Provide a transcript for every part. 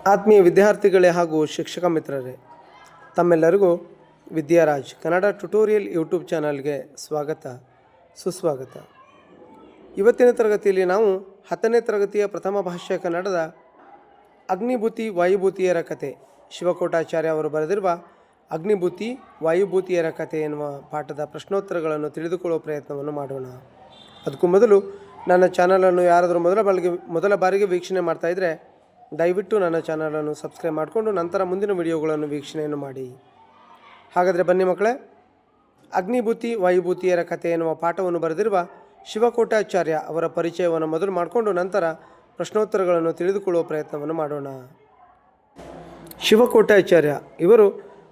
ಆತ್ಮೀಯ ವಿದ್ಯಾರ್ಥಿಗಳೇ ಹಾಗೂ ಶಿಕ್ಷಕ ಮಿತ್ರರೇ, ತಮ್ಮೆಲ್ಲರಿಗೂ ವಿದ್ಯಾರಾಜ್ ಕನ್ನಡ ಟ್ಯುಟೋರಿಯಲ್ ಯೂಟ್ಯೂಬ್ ಚಾನಲ್ಗೆ ಸ್ವಾಗತ ಸುಸ್ವಾಗತ. ಇವತ್ತಿನ ತರಗತಿಯಲ್ಲಿ ನಾವು 10ನೇ ತರಗತಿಯ ಪ್ರಥಮ ಭಾಷೆ ಕನ್ನಡದ ಅಗ್ನಿಭೂತಿ ವಾಯುಭೂತಿಯರ ಕತೆ, ಶಿವಕೋಟಾಚಾರ್ಯ ಅವರು ಬರೆದಿರುವ ಅಗ್ನಿಭೂತಿ ವಾಯುಭೂತಿಯರ ಕತೆ ಎನ್ನುವ ಪಾಠದ ಪ್ರಶ್ನೋತ್ತರಗಳನ್ನು ತಿಳಿದುಕೊಳ್ಳುವ ಪ್ರಯತ್ನವನ್ನು ಮಾಡೋಣ. ಅದಕ್ಕೂ ಮೊದಲು ನನ್ನ ಚಾನಲನ್ನು ಯಾರಾದರೂ ಮೊದಲ ಬಾರಿಗೆ ವೀಕ್ಷಣೆ ಮಾಡ್ತಾಯಿದ್ರೆ ದಯವಿಟ್ಟು ನನ್ನ ಚಾನಲನ್ನು ಸಬ್ಸ್ಕ್ರೈಬ್ ಮಾಡಿಕೊಂಡು ನಂತರ ಮುಂದಿನ ವಿಡಿಯೋಗಳನ್ನು ವೀಕ್ಷಣೆಯನ್ನು ಮಾಡಿ. ಹಾಗಾದರೆ ಬನ್ನಿ ಮಕ್ಕಳೇ, ಅಗ್ನಿಭೂತಿ ವಾಯುಭೂತಿಯರ ಕಥೆ ಎನ್ನುವ ಪಾಠವನ್ನು ಬರೆದಿರುವ ಶಿವಕೋಟಾಚಾರ್ಯ ಅವರ ಪರಿಚಯವನ್ನು ಮೊದಲು ಮಾಡಿಕೊಂಡು ನಂತರ ಪ್ರಶ್ನೋತ್ತರಗಳನ್ನು ತಿಳಿದುಕೊಳ್ಳುವ ಪ್ರಯತ್ನವನ್ನು ಮಾಡೋಣ. ಶಿವಕೋಟಾಚಾರ್ಯ ಇವರು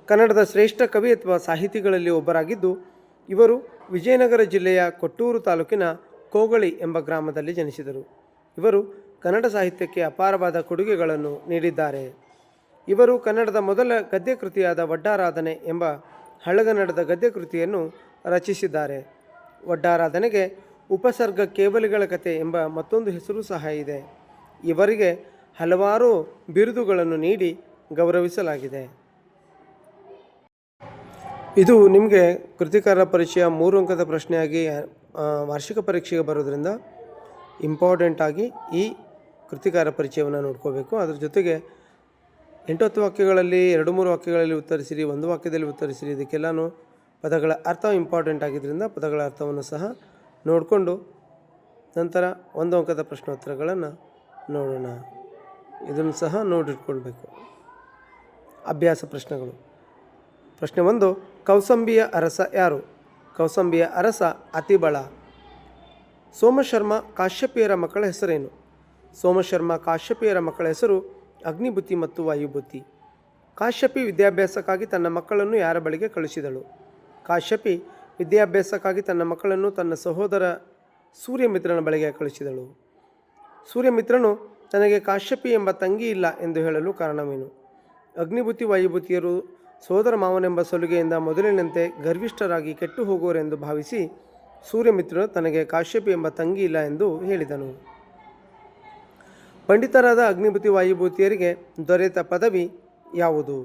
ಕನ್ನಡದ ಶ್ರೇಷ್ಠ ಕವಿ ಅಥವಾ ಸಾಹಿತಿಗಳಲ್ಲಿ ಒಬ್ಬರಾಗಿದ್ದು, ಇವರು ವಿಜಯನಗರ ಜಿಲ್ಲೆಯ ಕೊಟ್ಟೂರು ತಾಲೂಕಿನ ಕೋಗಳಿ ಎಂಬ ಗ್ರಾಮದಲ್ಲಿ ಜನಿಸಿದರು. ಇವರು ಕನ್ನಡ ಸಾಹಿತ್ಯಕ್ಕೆ ಅಪಾರವಾದ ಕೊಡುಗೆಗಳನ್ನು ನೀಡಿದ್ದಾರೆ. ಇವರು ಕನ್ನಡದ ಮೊದಲ ಗದ್ಯ ಕೃತಿಯಾದ ಒಡ್ಡಾರಾಧನೆ ಎಂಬ ಹಳಗನ್ನಡದ ಗದ್ಯ ಕೃತಿಯನ್ನು ರಚಿಸಿದ್ದಾರೆ. ಒಡ್ಡಾರಾಧನೆಗೆ ಉಪಸರ್ಗ ಕೇವಲಿಗಳ ಕತೆ ಎಂಬ ಮತ್ತೊಂದು ಹೆಸರು ಸಹ ಇದೆ. ಇವರಿಗೆ ಹಲವಾರು ಬಿರುದುಗಳನ್ನು ನೀಡಿ ಗೌರವಿಸಲಾಗಿದೆ. ಇದು ನಿಮಗೆ ಕೃತಿಕಾರರ ಪರಿಚಯ 3 ಅಂಕದ ಪ್ರಶ್ನೆಯಾಗಿ ವಾರ್ಷಿಕ ಪರೀಕ್ಷೆಗೆ ಬರೋದ್ರಿಂದ ಇಂಪಾರ್ಟೆಂಟ್ ಆಗಿ ಈ ಕೃತಿಕಾರ ಪರಿಚಯವನ್ನು ನೋಡ್ಕೋಬೇಕು. ಅದ್ರ ಜೊತೆಗೆ 8-10 ವಾಕ್ಯಗಳಲ್ಲಿ 2-3 ವಾಕ್ಯಗಳಲ್ಲಿ ಉತ್ತರಿಸಿರಿ, 1 ವಾಕ್ಯದಲ್ಲಿ ಉತ್ತರಿಸಿರಿ. ಇದಕ್ಕೆಲ್ಲನೂ ಪದಗಳ ಅರ್ಥ ಇಂಪಾರ್ಟೆಂಟ್ ಆಗಿದ್ದರಿಂದ ಪದಗಳ ಅರ್ಥವನ್ನು ಸಹ ನೋಡಿಕೊಂಡು ನಂತರ 1 ಅಂಕದ ಪ್ರಶ್ನೋತ್ತರಗಳನ್ನು ನೋಡೋಣ. ಇದನ್ನು ಸಹ ನೋಡಿಟ್ಕೊಳ್ಬೇಕು. ಅಭ್ಯಾಸ ಪ್ರಶ್ನೆಗಳು. ಪ್ರಶ್ನೆ 1, ಕೌಸಂಬಿಯ ಅರಸ ಯಾರು? ಕೌಸಂಬಿಯ ಅರಸ ಅತಿಬಳ. ಸೋಮಶರ್ಮ ಕಾಶ್ಯಪಿಯರ ಮಕ್ಕಳ ಹೆಸರೇನು? ಸೋಮಶರ್ಮ ಕಾಶ್ಯಪಿಯರ ಮಕ್ಕಳ ಹೆಸರು ಅಗ್ನಿಭೂತಿ ಮತ್ತು ವಾಯುಭೂತಿ. ಕಾಶ್ಯಪಿ ವಿದ್ಯಾಭ್ಯಾಸಕ್ಕಾಗಿ ತನ್ನ ಮಕ್ಕಳನ್ನು ಯಾರ ಬಳಿಗೆ ಕಳುಹಿಸಿದಳು? ಕಾಶ್ಯಪಿ ವಿದ್ಯಾಭ್ಯಾಸಕ್ಕಾಗಿ ತನ್ನ ಮಕ್ಕಳನ್ನು ತನ್ನ ಸಹೋದರ ಸೂರ್ಯಮಿತ್ರನ ಬಳಿಗೆ ಕಳುಹಿಸಿದಳು. ಸೂರ್ಯಮಿತ್ರನು ತನಗೆ ಕಾಶ್ಯಪಿ ಎಂಬ ತಂಗಿ ಇಲ್ಲ ಎಂದು ಹೇಳಲು ಕಾರಣವೇನು? ಅಗ್ನಿಭೂತಿ ವಾಯುಭೂತಿಯರು ಸೋದರ ಮಾವನೆಂಬ ಸಲುಗೆಯಿಂದ ಮೊದಲಿನಂತೆ ಗರ್ವಿಷ್ಠರಾಗಿ ಕೆಟ್ಟು ಹೋಗುವರೆಂದು ಭಾವಿಸಿ ಸೂರ್ಯಮಿತ್ರನು ತನಗೆ ಕಾಶ್ಯಪಿ ಎಂಬ ತಂಗಿ ಇಲ್ಲ ಎಂದು ಹೇಳಿದನು. ಪಂಡಿತರಾದ ಅಗ್ನಿಭೂತಿ ವಾಯುಭೂತಿಯರಿಗೆ ದೊರೆತ ಪದವಿ ಯಾವುದು?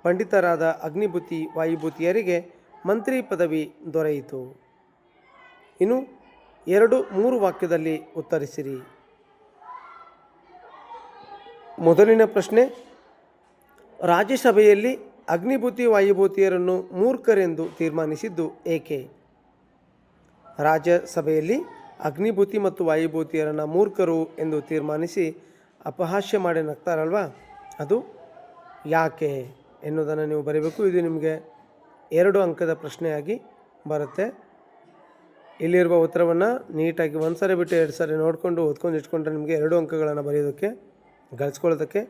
ಪಂಡಿತರಾದ ಅಗ್ನಿಭೂತಿ ವಾಯುಭೂತಿಯರಿಗೆ ಮಂತ್ರಿ ಪದವಿ ದೊರೆಯಿತು. ಇನ್ನು 2-3 ವಾಕ್ಯದಲ್ಲಿ ಉತ್ತರಿಸಿರಿ. ಮೊದಲಿನ ಪ್ರಶ್ನೆ, ರಾಜ್ಯಸಭೆಯಲ್ಲಿ ಅಗ್ನಿಭೂತಿ ವಾಯುಭೂತಿಯರನ್ನು ಮೂರ್ಖರೆಂದು ತೀರ್ಮಾನಿಸಿದ್ದು ಏಕೆ? ರಾಜ್ಯಸಭೆಯಲ್ಲಿ ಅಗ್ನಿಭೂತಿ ಮತ್ತು ವಾಯುಭೂತಿಯರನ್ನು ಮೂರ್ಖರು ಎಂದು ತೀರ್ಮಾನಿಸಿ ಅಪಹಾಸ್ಯ ಮಾಡಿ ನಗ್ತಾರಲ್ವ, ಅದು ಯಾಕೆ ಎನ್ನುವುದನ್ನು ನೀವು ಬರೀಬೇಕು. ಇದು ನಿಮಗೆ 2 ಅಂಕದ ಪ್ರಶ್ನೆಯಾಗಿ ಬರುತ್ತೆ. ಇಲ್ಲಿರುವ ಉತ್ತರವನ್ನು ನೀಟಾಗಿ 1 ಸರಿ ಬಿಟ್ಟು 2 ಸರಿ ನೋಡಿಕೊಂಡು ಓದ್ಕೊಂಡು ಇಟ್ಕೊಂಡ್ರೆ ನಿಮಗೆ 2 ಅಂಕಗಳನ್ನು ಬರೆಯೋದಕ್ಕೆ ಗಳಿಸ್ಕೊಳ್ಳೋದಕ್ಕೆ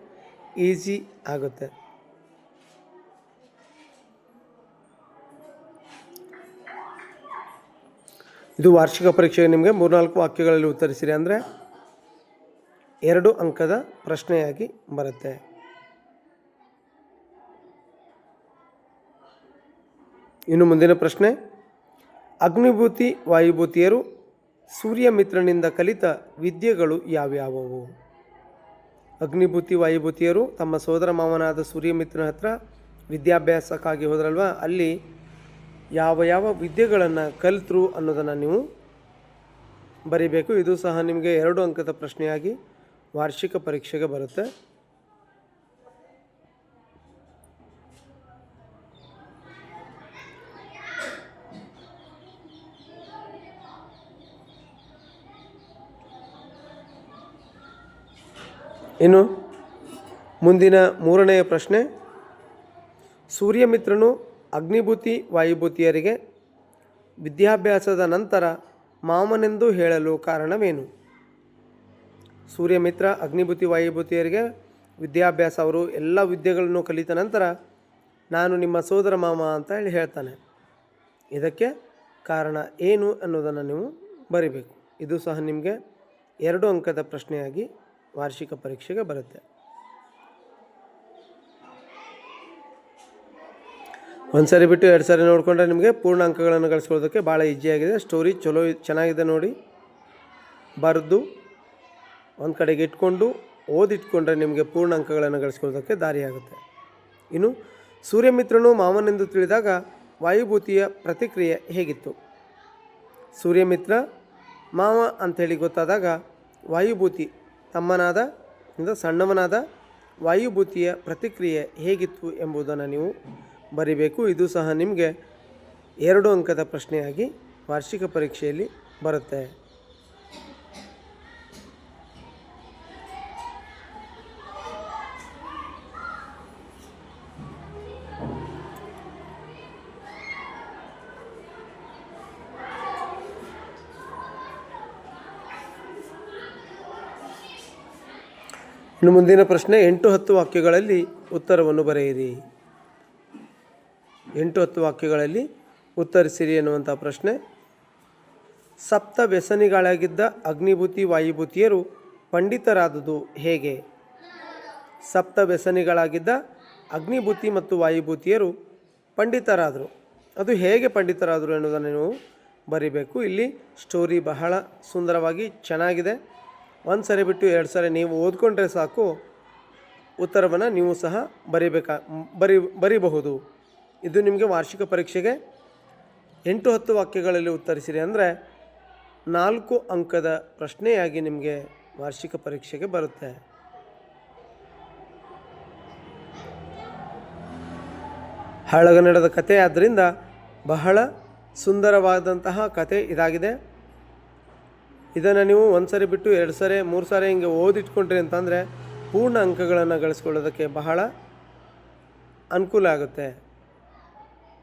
ಈಸಿ ಆಗುತ್ತೆ. ಇದು ವಾರ್ಷಿಕ ಪರೀಕ್ಷೆಗೆ ನಿಮಗೆ 3-4 ವಾಕ್ಯಗಳಲ್ಲಿ ಉತ್ತರಿಸಿರಿ ಅಂದರೆ 2 ಅಂಕದ ಪ್ರಶ್ನೆಯಾಗಿ ಬರುತ್ತೆ. ಇನ್ನು ಮುಂದಿನ ಪ್ರಶ್ನೆ, ಅಗ್ನಿಭೂತಿ ವಾಯುಭೂತಿಯರು ಸೂರ್ಯಮಿತ್ರನಿಂದ ಕಲಿತ ವಿದ್ಯೆಗಳು ಯಾವ್ಯಾವುವು? ಅಗ್ನಿಭೂತಿ ವಾಯುಭೂತಿಯರು ತಮ್ಮ ಸೋದರ ಮಾವನಾದ ಸೂರ್ಯಮಿತ್ರನ ಹತ್ರ ವಿದ್ಯಾಭ್ಯಾಸಕ್ಕಾಗಿ ಹೋದ್ರಲ್ವ, ಅಲ್ಲಿ ಯಾವ ವಿದ್ಯೆಗಳನ್ನು ಕಲಿತರು ಅನ್ನೋದನ್ನು ನೀವು ಬರೀಬೇಕು. ಇದು ಸಹ ನಿಮಗೆ 2 ಅಂಕದ ಪ್ರಶ್ನೆಯಾಗಿ ವಾರ್ಷಿಕ ಪರೀಕ್ಷೆಗೆ ಬರುತ್ತೆ. ಇನ್ನು ಮುಂದಿನ 3ನೆಯ ಪ್ರಶ್ನೆ, ಸೂರ್ಯಮಿತ್ರನು ಅಗ್ನಿಭೂತಿ ವಾಯುಭೂತಿಯರಿಗೆ ವಿದ್ಯಾಭ್ಯಾಸದ ನಂತರ ಮಾವನೆಂದು ಹೇಳಲು ಕಾರಣವೇನು? ಸೂರ್ಯಮಿತ್ರ ಅಗ್ನಿಭೂತಿ ವಾಯುಭೂತಿಯರಿಗೆ ವಿದ್ಯಾಭ್ಯಾಸ, ಅವರು ಎಲ್ಲ ವಿದ್ಯೆಗಳನ್ನು ಕಲಿತ ನಂತರ ನಾನು ನಿಮ್ಮ ಸೋದರ ಮಾವ ಅಂತ ಹೇಳಿ ಹೇಳ್ತಾನೆ. ಇದಕ್ಕೆ ಕಾರಣ ಏನು ಅನ್ನೋದನ್ನು ನೀವು ಬರಿಬೇಕು. ಇದು ಸಹ ನಿಮಗೆ 2 ಅಂಕದ ಪ್ರಶ್ನೆಯಾಗಿ ವಾರ್ಷಿಕ ಪರೀಕ್ಷೆಗೆ ಬರುತ್ತೆ. 1 ಸರಿ ಬಿಟ್ಟು 2 ಸರಿ ನೋಡಿಕೊಂಡ್ರೆ ನಿಮಗೆ ಪೂರ್ಣ ಅಂಕಗಳನ್ನು ಗಳಿಸ್ಕೊಳ್ಳೋದಕ್ಕೆ ಭಾಳ ಈಸಿಯಾಗಿದೆ. ಸ್ಟೋರಿ ಚೆನ್ನಾಗಿದೆ ನೋಡಿ, ಬರೆದು ಒಂದು ಕಡೆಗೆ ಇಟ್ಕೊಂಡು ಓದಿಟ್ಕೊಂಡ್ರೆ ನಿಮಗೆ ಪೂರ್ಣ ಅಂಕಗಳನ್ನು ಗಳಿಸ್ಕೊಳ್ಳೋದಕ್ಕೆ ದಾರಿಯಾಗುತ್ತೆ. ಇನ್ನು ಸೂರ್ಯಮಿತ್ರನು ಮಾವನೆಂದು ತಿಳಿದಾಗ ವಾಯುಭೂತಿಯ ಪ್ರತಿಕ್ರಿಯೆ ಹೇಗಿತ್ತು? ಸೂರ್ಯಮಿತ್ರ ಮಾವ ಅಂಥೇಳಿ ಗೊತ್ತಾದಾಗ ವಾಯುಭೂತಿ ತಮ್ಮನಾದ ಸಣ್ಣವನಾದ ವಾಯುಭೂತಿಯ ಪ್ರತಿಕ್ರಿಯೆ ಹೇಗಿತ್ತು ಎಂಬುದನ್ನು ನೀವು ಬರಿಬೇಕು. ಇದು ಸಹ ನಿಮಗೆ 2 ಅಂಕದ ಪ್ರಶ್ನೆಯಾಗಿ ವಾರ್ಷಿಕ ಪರೀಕ್ಷೆಯಲ್ಲಿ ಬರುತ್ತೆ. ಇನ್ನು ಮುಂದಿನ ಪ್ರಶ್ನೆ 8-10 ವಾಕ್ಯಗಳಲ್ಲಿ ಉತ್ತರವನ್ನು ಬರೆಯಿರಿ. 8-10 ವಾಕ್ಯಗಳಲ್ಲಿ ಉತ್ತರಿಸಿರಿ ಎನ್ನುವಂಥ ಪ್ರಶ್ನೆ. ಸಪ್ತ ವ್ಯಸನಿಗಳಾಗಿದ್ದ ಅಗ್ನಿಭೂತಿ ವಾಯುಭೂತಿಯರು ಪಂಡಿತರಾದುದು ಹೇಗೆ? ಸಪ್ತ ವ್ಯಸನಿಗಳಾಗಿದ್ದ ಅಗ್ನಿಭೂತಿ ಮತ್ತು ವಾಯುಭೂತಿಯರು ಪಂಡಿತರಾದರು. ಅದು ಹೇಗೆ ಪಂಡಿತರಾದರು ಎನ್ನುವುದನ್ನು ನೀವು ಬರಿಬೇಕು. ಇಲ್ಲಿ ಸ್ಟೋರಿ ಬಹಳ ಸುಂದರವಾಗಿ ಚೆನ್ನಾಗಿದೆ. 1 ಸರಿ ಬಿಟ್ಟು 2 ಸರಿ ನೀವು ಓದ್ಕೊಂಡ್ರೆ ಸಾಕು, ಉತ್ತರವನ್ನು ನೀವು ಸಹ ಬರಿಬಹುದು. ಇದು ನಿಮಗೆ ವಾರ್ಷಿಕ ಪರೀಕ್ಷೆಗೆ 8-10 ವಾಕ್ಯಗಳಲ್ಲಿ ಉತ್ತರಿಸಿರಿ ಅಂದರೆ 4 ಅಂಕದ ಪ್ರಶ್ನೆಯಾಗಿ ನಿಮಗೆ ವಾರ್ಷಿಕ ಪರೀಕ್ಷೆಗೆ ಬರುತ್ತೆ. ಹಳಗನ್ನಡದ ಕಥೆ ಆದ್ದರಿಂದ ಬಹಳ ಸುಂದರವಾದಂತಹ ಕತೆ ಇದಾಗಿದೆ. ಇದನ್ನು ನೀವು 1 ಸರಿ ಬಿಟ್ಟು 2 ಸರಿ 3 ಸರಿ ಹಿಂಗೆ ಓದಿಟ್ಕೊಂಡ್ರಿ ಅಂತಂದರೆ ಪೂರ್ಣ ಅಂಕಗಳನ್ನು ಗಳಿಸ್ಕೊಳ್ಳೋದಕ್ಕೆ ಬಹಳ ಅನುಕೂಲ ಆಗುತ್ತೆ.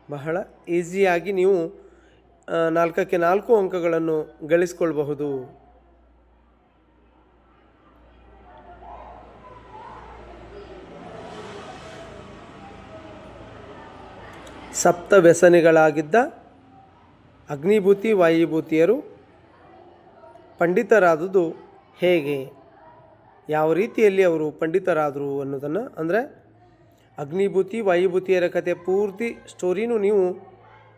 ಬಹಳ ಈಸಿಯಾಗಿ ನೀವು 4ಕ್ಕೆ 4 ಅಂಕಗಳನ್ನು ಗಳಿಸ್ಕೊಳ್ಬಹುದು. ಸಪ್ತ ವ್ಯಸನಿಗಳಾಗಿದ್ದ ಅಗ್ನಿಭೂತಿ ವಾಯುಭೂತಿಯರು ಪಂಡಿತರಾದುದು ಹೇಗೆ? ಯಾವ ರೀತಿಯಲ್ಲಿ ಅವರು ಪಂಡಿತರಾದರು ಅನ್ನೋದನ್ನು, ಅಂದರೆ ಅಗ್ನಿಭೂತಿ ವಾಯುಭೂತಿಯರ ಕಥೆ ಪೂರ್ತಿ ಸ್ಟೋರಿನೂ ನೀವು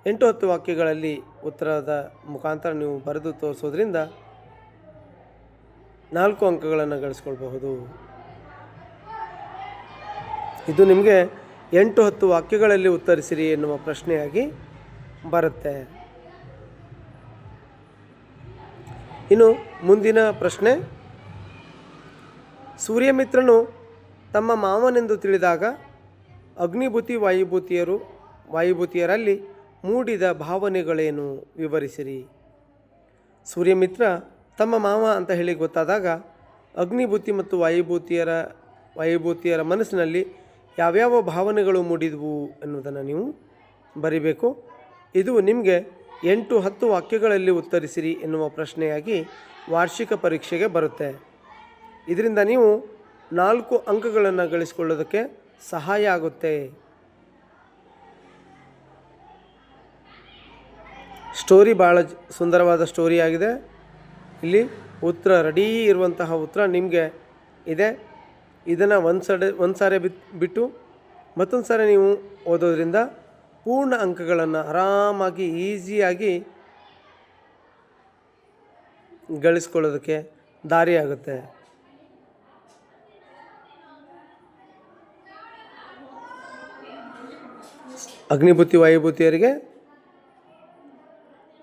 8-10 ವಾಕ್ಯಗಳಲ್ಲಿ ಉತ್ತರದ ಮುಖಾಂತರ ನೀವು ಬರೆದು ತೋರಿಸೋದ್ರಿಂದ 4 ಅಂಕಗಳನ್ನು ಗಳಿಸ್ಕೊಳ್ಬಹುದು. ಇದು ನಿಮಗೆ 8-10 ವಾಕ್ಯಗಳಲ್ಲಿ ಉತ್ತರಿಸಿರಿ ಎನ್ನುವ ಪ್ರಶ್ನೆಯಾಗಿ ಬರುತ್ತೆ. ಇನ್ನು ಮುಂದಿನ ಪ್ರಶ್ನೆ. ಸೂರ್ಯಮಿತ್ರನು ತಮ್ಮ ಮಾವನೆಂದು ತಿಳಿದಾಗ ಅಗ್ನಿಭೂತಿ ವಾಯುಭೂತಿಯರಲ್ಲಿ ಮೂಡಿದ ಭಾವನೆಗಳೇನು? ವಿವರಿಸಿರಿ. ಸೂರ್ಯಮಿತ್ರ ತಮ್ಮ ಮಾವ ಅಂತ ಹೇಳಿ ಗೊತ್ತಾದಾಗ ಅಗ್ನಿಭೂತಿ ಮತ್ತು ವಾಯುಭೂತಿಯರ ಮನಸ್ಸಿನಲ್ಲಿ ಯಾವ್ಯಾವ ಭಾವನೆಗಳು ಮೂಡಿದವು ಎನ್ನುವುದನ್ನು ನೀವು ಬರಿಬೇಕು. ಇದು ನಿಮಗೆ 8-10 ವಾಕ್ಯಗಳಲ್ಲಿ ಉತ್ತರಿಸಿರಿ ಎನ್ನುವ ಪ್ರಶ್ನೆಯಾಗಿ ವಾರ್ಷಿಕ ಪರೀಕ್ಷೆಗೆ ಬರುತ್ತೆ. ಇದರಿಂದ ನೀವು 4 ಅಂಕಗಳನ್ನು ಗಳಿಸಿಕೊಳ್ಳೋದಕ್ಕೆ ಸಹಾಯ ಆಗುತ್ತೆ. ಸ್ಟೋರಿ ಭಾಳ ಸುಂದರವಾದ ಸ್ಟೋರಿ ಆಗಿದೆ. ಇಲ್ಲಿ ಉತ್ತರ ರೆಡಿ ಇರುವಂತಹ ಉತ್ತರ ನಿಮಗೆ ಇದೆ. ಇದನ್ನು ಒಂದು ಸಾರಿ ಬಿಟ್ಟು ಮತ್ತೊಂದು ಸಾರಿ ನೀವು ಓದೋದ್ರಿಂದ ಪೂರ್ಣ ಅಂಕಗಳನ್ನು ಆರಾಮಾಗಿ ಈಸಿಯಾಗಿ ಗಳಿಸ್ಕೊಳ್ಳೋದಕ್ಕೆ ದಾರಿಯಾಗುತ್ತೆ. ಅಗ್ನಿಭೂತಿ ವಾಯುಭೂತಿಯರಿಗೆ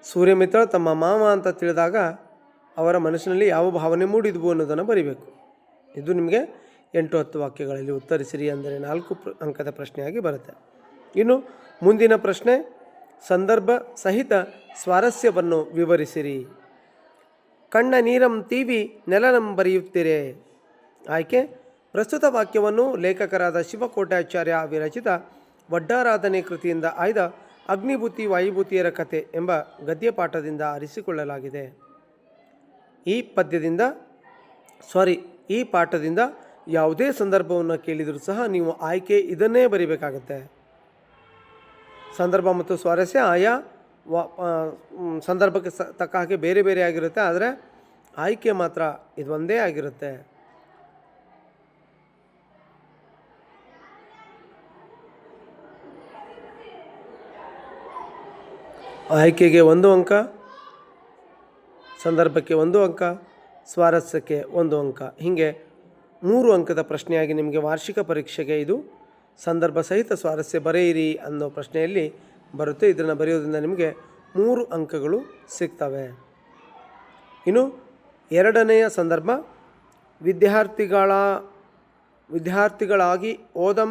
ಸೂರ್ಯಮಿತ್ರ ತಮ್ಮ ಮಾವ ಅಂತ ತಿಳಿದಾಗ ಅವರ ಮನಸ್ಸಿನಲ್ಲಿ ಯಾವ ಭಾವನೆ ಮೂಡಿದ್ವು ಅನ್ನೋದನ್ನು ಬರಿಬೇಕು. ಇದು ನಿಮಗೆ 8-10 ವಾಕ್ಯಗಳಲ್ಲಿ ಉತ್ತರಿಸಿರಿ ಅಂದರೆ 4 ಅಂಕದ ಪ್ರಶ್ನೆಯಾಗಿ ಬರುತ್ತೆ. ಇನ್ನು ಮುಂದಿನ ಪ್ರಶ್ನೆ. ಸಂದರ್ಭ ಸಹಿತ ಸ್ವಾರಸ್ಯವನ್ನು ವಿವರಿಸಿರಿ. ಕಣ್ಣ ನೀರಂ ತೀವಿ ನೆಲನಂ ಬರೆಯುತ್ತೀರೆ. ಆಯ್ಕೆ. ಪ್ರಸ್ತುತ ವಾಕ್ಯವನ್ನು ಲೇಖಕರಾದ ಶಿವಕೋಟ್ಯಾಚಾರ್ಯ ವಿರಚಿತ ವಡ್ಡಾರಾಧನೆ ಕೃತಿಯಿಂದ ಆಯ್ದ ಅಗ್ನಿಭೂತಿ ವಾಯುಭೂತಿಯರ ಕತೆ ಎಂಬ ಗದ್ಯಪಾಠದಿಂದ ಆರಿಸಿಕೊಳ್ಳಲಾಗಿದೆ. ಈ ಪಾಠದಿಂದ ಯಾವುದೇ ಸಂದರ್ಭವನ್ನು ಕೇಳಿದರೂ ಸಹ ನೀವು ಆಯ್ಕೆ ಇದನ್ನೇ ಬರಿಬೇಕಾಗತ್ತೆ. ಸಂದರ್ಭ ಮತ್ತು ಸ್ವಾರಸ್ಯ ಆಯಾ ಸಂದರ್ಭಕ್ಕೆ ತಕ್ಕ ಹಾಗೆ ಬೇರೆ ಬೇರೆ ಆಗಿರುತ್ತೆ, ಆದರೆ ಆಯ್ಕೆ ಮಾತ್ರ ಇದೊಂದೇ ಆಗಿರುತ್ತೆ. ಆಯ್ಕೆಗೆ 1 ಅಂಕ, ಸಂದರ್ಭಕ್ಕೆ 1 ಅಂಕ, ಸ್ವಾರಸ್ಯಕ್ಕೆ 1 ಅಂಕ, ಹೀಗೆ 3 ಅಂಕದ ಪ್ರಶ್ನೆಯಾಗಿ ನಿಮಗೆ ವಾರ್ಷಿಕ ಪರೀಕ್ಷೆಗೆ ಇದು ಸಂದರ್ಭ ಸಹಿತ ಸ್ವಾರಸ್ಯ ಬರೆಯಿರಿ ಅನ್ನೋ ಪ್ರಶ್ನೆಯಲ್ಲಿ ಬರುತ್ತೆ. ಇದನ್ನು ಬರೆಯೋದ್ರಿಂದ ನಿಮಗೆ 3 ಅಂಕಗಳು ಸಿಗ್ತವೆ. ಇನ್ನು ಎರಡನೆಯ ಸಂದರ್ಭ ವಿದ್ಯಾರ್ಥಿಗಳಾಗಿ ಓದಂ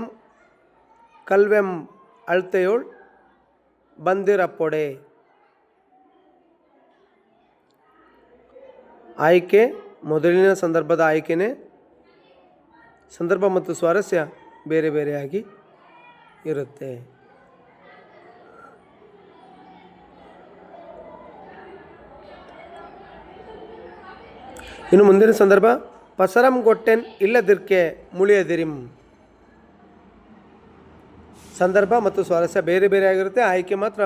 ಕಲ್ವೆಂ ಅಳ್ತೆಯೋಳ್ ಬಂದಿರಪ್ಪೊಡೆ. ಆಯ್ಕೆ ಮೊದಲಿನ ಸಂದರ್ಭದ ಆಯ್ಕೆನೇ, ಸಂದರ್ಭ ಮತ್ತು ಸ್ವಾರಸ್ಯ ಬೇರೆ ಬೇರೆಯಾಗಿ ಇರುತ್ತೆ. ಇನ್ನು ಮುಂದಿನ ಸಂದರ್ಭ ಪಸರಂ ಗೊಟ್ಟೆನ್ ಇಲ್ಲದಿರ್ಕೆ ಮುಳಿಯದಿರಿಂ. ಸಂದರ್ಭ ಮತ್ತು ಸ್ವಾರಸ್ಯ ಬೇರೆ ಬೇರೆ ಆಗಿರುತ್ತೆ. ಆಯ್ಕೆ ಮಾತ್ರ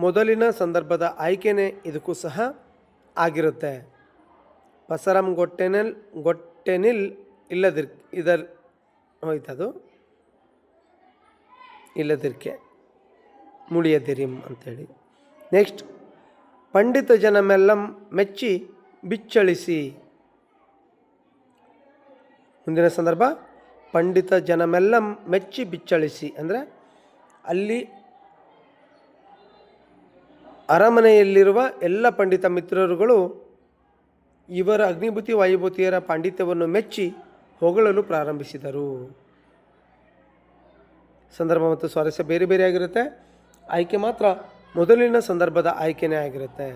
ಮೊದಲಿನ ಸಂದರ್ಭದ ಆಯ್ಕೆನೇ ಇದಕ್ಕೂ ಸಹ ಆಗಿರುತ್ತೆ. ಪಸರಂ ಗೊಟ್ಟೆನಿಲ್ ಇಲ್ಲದಿರ್ ಹೋಯ್ತದು ಇಲ್ಲದಿರ್ಕೆ ಮುಳಿಯದಿರಿಂ ಅಂಥೇಳಿ. ನೆಕ್ಸ್ಟ್ ಪಂಡಿತ ಜನಮೆಲ್ಲಂ ಮೆಚ್ಚಿ ಬಿಚ್ಚಳಿಸಿ. ಮುಂದಿನ ಸಂದರ್ಭ ಪಂಡಿತ ಜನಮೆಲ್ಲಂ ಮೆಚ್ಚಿ ಬಿಚ್ಚಳಿಸಿ ಅಂದರೆ ಅಲ್ಲಿ ಅರಮನೆಯಲ್ಲಿರುವ ಎಲ್ಲ ಪಂಡಿತ ಮಿತ್ರರುಗಳು ಇವರ ಅಗ್ನಿಭೂತಿ ವಾಯುಭೂತಿಯರ ಪಾಂಡಿತ್ಯವನ್ನು ಮೆಚ್ಚಿ ಹೊಗಳಲು ಪ್ರಾರಂಭಿಸಿದರು. ಸಂದರ್ಭ ಮತ್ತು ಸ್ವಾರಸ್ಯ ಬೇರೆ ಬೇರೆ ಆಗಿರುತ್ತೆ. ಆಯ್ಕೆ ಮಾತ್ರ ಮೊದಲಿನ ಸಂದರ್ಭದ ಆಯ್ಕೆನೇ ಆಗಿರುತ್ತೆ.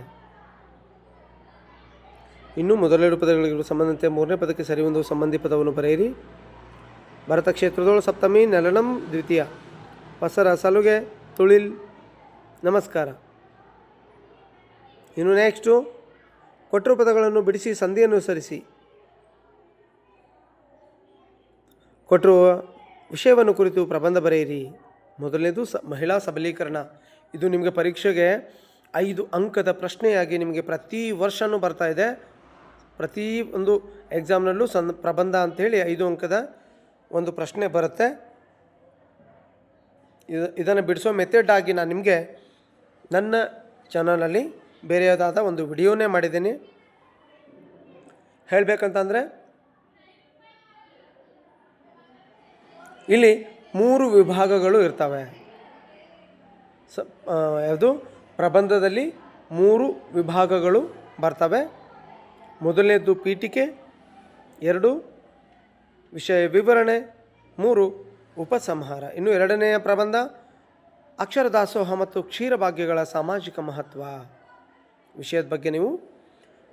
ಇನ್ನು ಮೊದಲೆರಡು ಪದಗಳಿಗೆ ಸಂಬಂಧಂತೆ ಮೂರನೇ ಪದಕ್ಕೆ ಸರಿ ಒಂದು ಸಂಬಂಧಿ ಪದವನ್ನು ಬರೆಯಿರಿ. ಭರತ ಕ್ಷೇತ್ರದೊಳು ಸಪ್ತಮಿ ನೆಲನಂ ದ್ವಿತೀಯ ಪಸರ ಸಲುಗೆ ತುಳಿಲ್ ನಮಸ್ಕಾರ. ಇನ್ನು ನೆಕ್ಸ್ಟು ಕೊಟ್ಟರು ಪದಗಳನ್ನು ಬಿಡಿಸಿ ಸಂಧಿಯನ್ನು ಸರಿಸಿ. ಕೊಟ್ಟಿರುವ ವಿಷಯವನ್ನು ಕುರಿತು ಪ್ರಬಂಧ ಬರೆಯಿರಿ. ಮೊದಲನೇದು ಮಹಿಳಾ ಸಬಲೀಕರಣ. ಇದು ನಿಮಗೆ ಪರೀಕ್ಷೆಗೆ 5 ಅಂಕದ ಪ್ರಶ್ನೆಯಾಗಿ ನಿಮಗೆ ಪ್ರತಿ ವರ್ಷವೂ ಬರ್ತಾ ಇದೆ. ಪ್ರತಿ ಒಂದು ಎಕ್ಸಾಮ್ನಲ್ಲೂ ಪ್ರಬಂಧ ಅಂಥೇಳಿ 5 ಅಂಕದ ಒಂದು ಪ್ರಶ್ನೆ ಬರುತ್ತೆ. ಇದನ್ನು ಬಿಡಿಸೋ ಮೆಥಡ್ ಆಗಿ ನಾನು ನಿಮಗೆ ನನ್ನ ಚಾನಲಲ್ಲಿ ಬೇರೆಯಾದ ಒಂದು ವಿಡಿಯೋನೇ ಮಾಡಿದ್ದೀನಿ. ಹೇಳಬೇಕಂತಂದರೆ ಇಲ್ಲಿ 3 ವಿಭಾಗಗಳು ಇರ್ತವೆ. ಯಾವುದು ಪ್ರಬಂಧದಲ್ಲಿ 3 ವಿಭಾಗಗಳು ಬರ್ತವೆ. ಮೊದಲನೇದು ಪೀಠಿಕೆ, 2 ವಿಷಯ ವಿವರಣೆ, 3 ಉಪಸಂಹಾರ. ಇನ್ನು ಎರಡನೆಯ ಪ್ರಬಂಧ ಅಕ್ಷರ ದಾಸೋಹ ಮತ್ತು ಕ್ಷೀರಭಾಗ್ಯಗಳ ಸಾಮಾಜಿಕ ಮಹತ್ವ ವಿಷಯದ ಬಗ್ಗೆ ನೀವು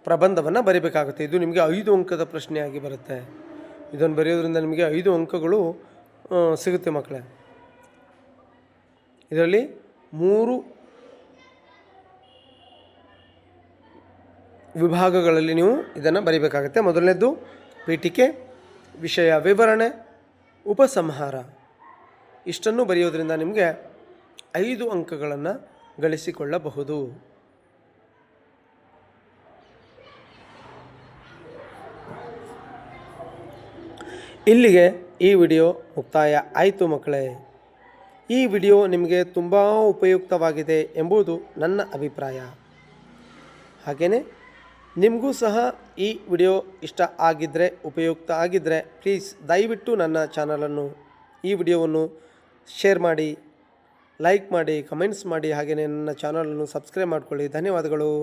ಪ್ರಬಂಧವನ್ನು ಬರೀಬೇಕಾಗುತ್ತೆ. ಇದು ನಿಮಗೆ 5 ಅಂಕದ ಪ್ರಶ್ನೆಯಾಗಿ ಬರುತ್ತೆ. ಇದನ್ನು ಬರೆಯೋದ್ರಿಂದ ನಿಮಗೆ 5 ಅಂಕಗಳು ಸಿಗುತ್ತೆ ಮಕ್ಕಳೇ. ಇದರಲ್ಲಿ 3 ವಿಭಾಗಗಳಲ್ಲಿ ನೀವು ಇದನ್ನು ಬರೀಬೇಕಾಗುತ್ತೆ. ಮೊದಲನೇದು ಪೀಠಿಕೆ, ವಿಷಯ ವಿವರಣೆ, ಉಪಸಂಹಾರ. ಇಷ್ಟನ್ನು ಬರೆಯೋದ್ರಿಂದ ನಿಮಗೆ 5 ಅಂಕಗಳನ್ನು ಗಳಿಸಿಕೊಳ್ಳಬಹುದು. ಇಲ್ಲಿಗೆ ಈ ವಿಡಿಯೋ ಮುಕ್ತಾಯ ಆಯಿತು ಮಕ್ಕಳೇ. ಈ ವಿಡಿಯೋ ನಿಮಗೆ ತುಂಬ ಉಪಯುಕ್ತವಾಗಿದೆ ಎಂಬುದು ನನ್ನ ಅಭಿಪ್ರಾಯ. ಹಾಗೆಯೇ ನಿಮಗೂ ಸಹ ಈ ವಿಡಿಯೋ ಇಷ್ಟ ಆಗಿದ್ದರೆ, ಉಪಯುಕ್ತ ಆಗಿದ್ದರೆ ಪ್ಲೀಸ್ ದಯವಿಟ್ಟು ನನ್ನ ಚಾನಲನ್ನು, ಈ ವಿಡಿಯೋವನ್ನು ಶೇರ್ ಮಾಡಿ, ಲೈಕ್ ಮಾಡಿ, ಕಮೆಂಟ್ಸ್ ಮಾಡಿ, ಹಾಗೆಯೇ ನನ್ನ ಚಾನಲನ್ನು ಸಬ್ಸ್ಕ್ರೈಬ್ ಮಾಡಿಕೊಳ್ಳಿ. ಧನ್ಯವಾದಗಳು.